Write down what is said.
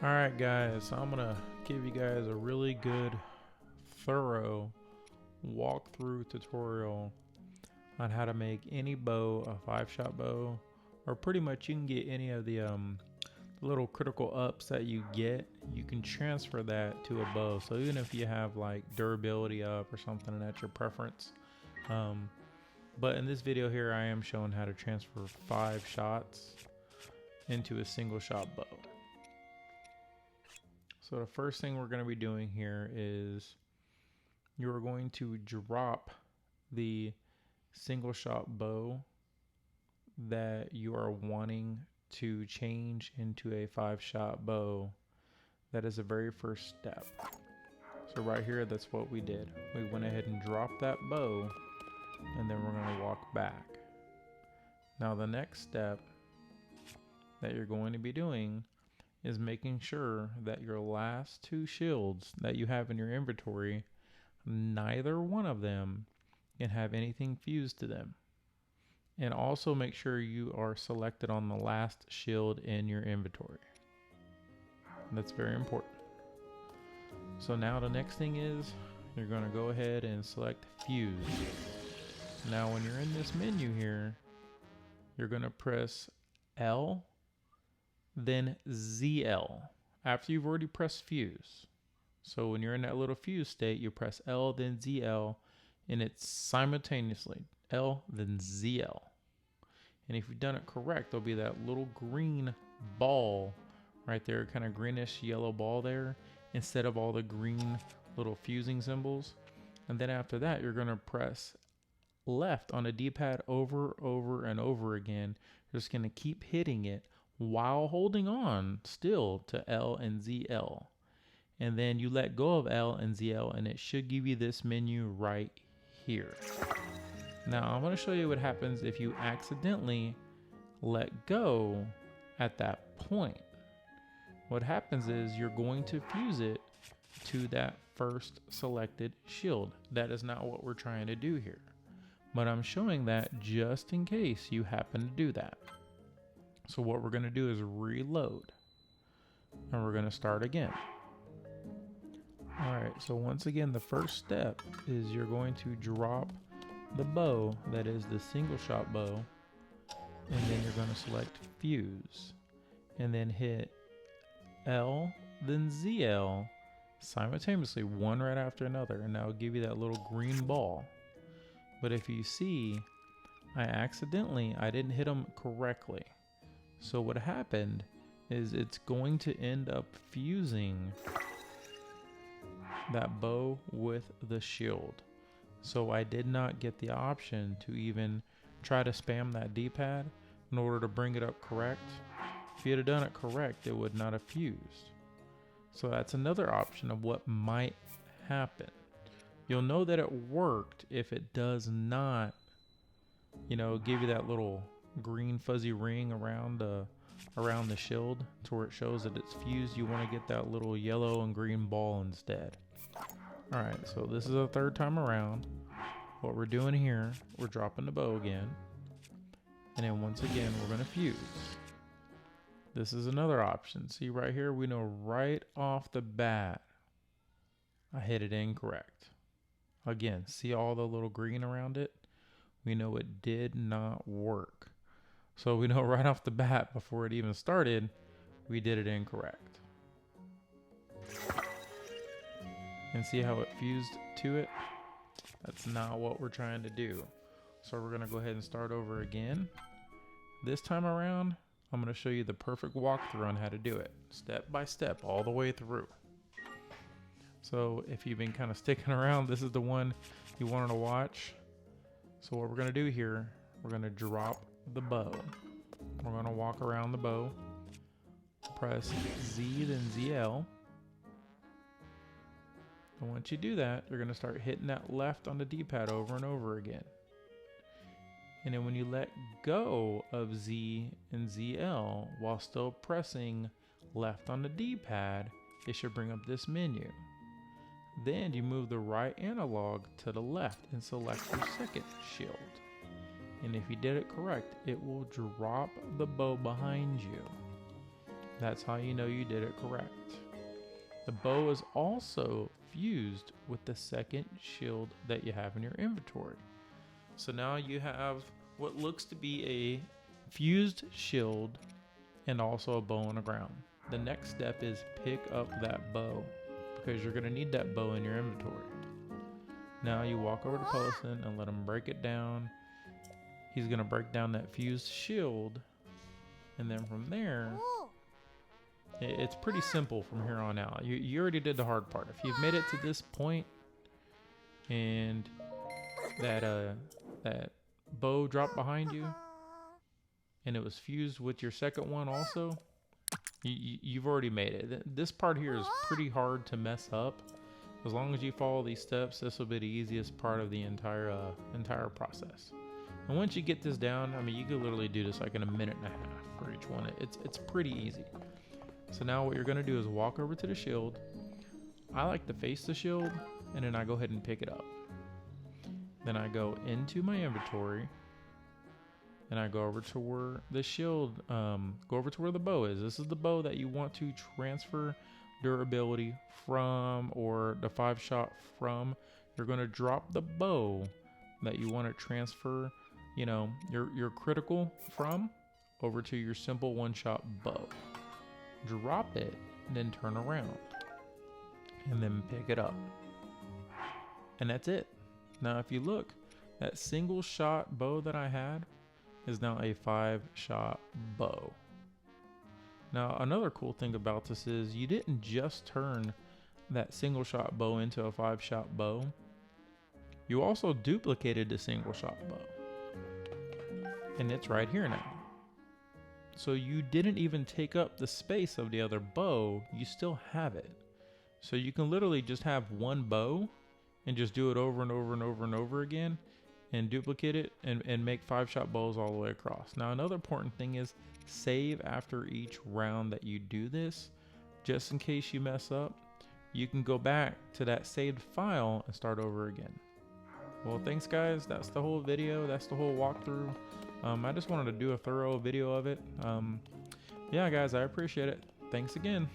Alright guys, so I'm gonna give you guys a really good, thorough walkthrough tutorial on how to make any bow a 5-shot bow, or pretty much you can get any of the little critical ups that you get, you can transfer that to a bow. So even if you have like durability up or something and that's your preference, but in this video here I am showing how to transfer 5 shots into a single shot bow. So the first thing we're going to be doing here is you're going to drop the single shot bow that you are wanting to change into a 5-shot bow. That is the very first step. So right here, that's what we did. We went ahead and dropped that bow, and then we're going to walk back. Now the next step that you're going to be doing is making sure that your last 2 shields that you have in your inventory, neither one of them can have anything fused to them. And also make sure you are selected on the last shield in your inventory. That's very important. So now the next thing is you're going to go ahead and select fuse. Now when you're in this menu here, you're going to press L, then ZL after you've already pressed fuse. So when you're in that little fuse state, you press L, then ZL, and it's simultaneously L, then ZL. And if you've done it correct, there'll be that little green ball right there, kind of greenish yellow ball there, instead of all the green little fusing symbols. And then after that, you're going to press left on the D-pad over and over again. You're just going to keep hitting it while holding on still to L and ZL. And then you let go of L and ZL and it should give you this menu right here. Now I'm going to show you what happens if you accidentally let go at that point. What happens is you're going to fuse it to that first selected shield. That is not what we're trying to do here, but I'm showing that just in case you happen to do that. So what we're going to do is reload, and we're going to start again. All right, so once again, the first step is you're going to drop the bow, that is the single shot bow, and then you're going to select fuse, and then hit L, then ZL, simultaneously, one right after another, and that'll give you that little green ball. But if you see, I didn't hit them correctly. So what happened is it's going to end up fusing that bow with the shield. So I did not get the option to even try to spam that D-pad in order to bring it up correct. If you had done it correct, it would not have fused. So that's another option of what might happen. You'll know that it worked if it does not, give you that little green fuzzy ring around the shield to where it shows that it's fused. You want to get that little yellow and green ball instead. All right, so this is the 3rd time around. What we're doing here, we're dropping the bow again, and then once again we're going to fuse. This is another option. See right here, we know right off the bat I hit it incorrect. Again, see all the little green around it? We know it did not work. So we know right off the bat, before it even started, we did it incorrect. And see how it fused to it? That's not what we're trying to do. So we're gonna go ahead and start over again. This time around, I'm gonna show you the perfect walkthrough on how to do it, step by step, all the way through. So if you've been kind of sticking around, this is the one you wanted to watch. So what we're gonna do here, we're gonna drop the bow. We're going to walk around the bow, press Z, then ZL. And once you do that, you're going to start hitting that left on the D-pad over and over again. And then when you let go of Z and ZL while still pressing left on the D-pad, it should bring up this menu. Then you move the right analog to the left and select your second shield. And if you did it correct, it will drop the bow behind you. That's how you know you did it correct. The bow is also fused with the second shield that you have in your inventory. So now you have what looks to be a fused shield and also a bow on the ground. The next step is pick up that bow because you're going to need that bow in your inventory. Now you walk over to Pellison and let him break it down. He's going to break down that fused shield, and then from there, it's pretty simple from here on out. You already did the hard part. If you've made it to this point and that bow dropped behind you and it was fused with your second one also, you've already made it. This part here is pretty hard to mess up. As long as you follow these steps, this will be the easiest part of the entire process. And once you get this down, I mean, you could literally do this like in a minute and a half for each one. It's pretty easy. So now what you're gonna do is walk over to the shield. I like to face the shield, and then I go ahead and pick it up. Then I go into my inventory, and I go over to where the shield, go over to where the bow is. This is the bow that you want to transfer durability from, or the 5-shot from. You're gonna drop the bow that you want to transfer, you know, your critical from over to your simple 1-shot bow. Drop it, then turn around, and then pick it up. And that's it. Now, if you look, that single shot bow that I had is now a 5-shot bow. Now, another cool thing about this is you didn't just turn that single shot bow into a 5-shot bow. You also duplicated the single shot bow. And it's right here now. So you didn't even take up the space of the other bow, you still have it. So you can literally just have one bow and just do it over and over and over and over again and duplicate it and make 5-shot bows all the way across. Now, another important thing is save after each round that you do this, just in case you mess up. You can go back to that saved file and start over again. Well, thanks guys. That's the whole video. That's the whole walkthrough. I just wanted to do a thorough video of it. Yeah, guys, I appreciate it. Thanks again.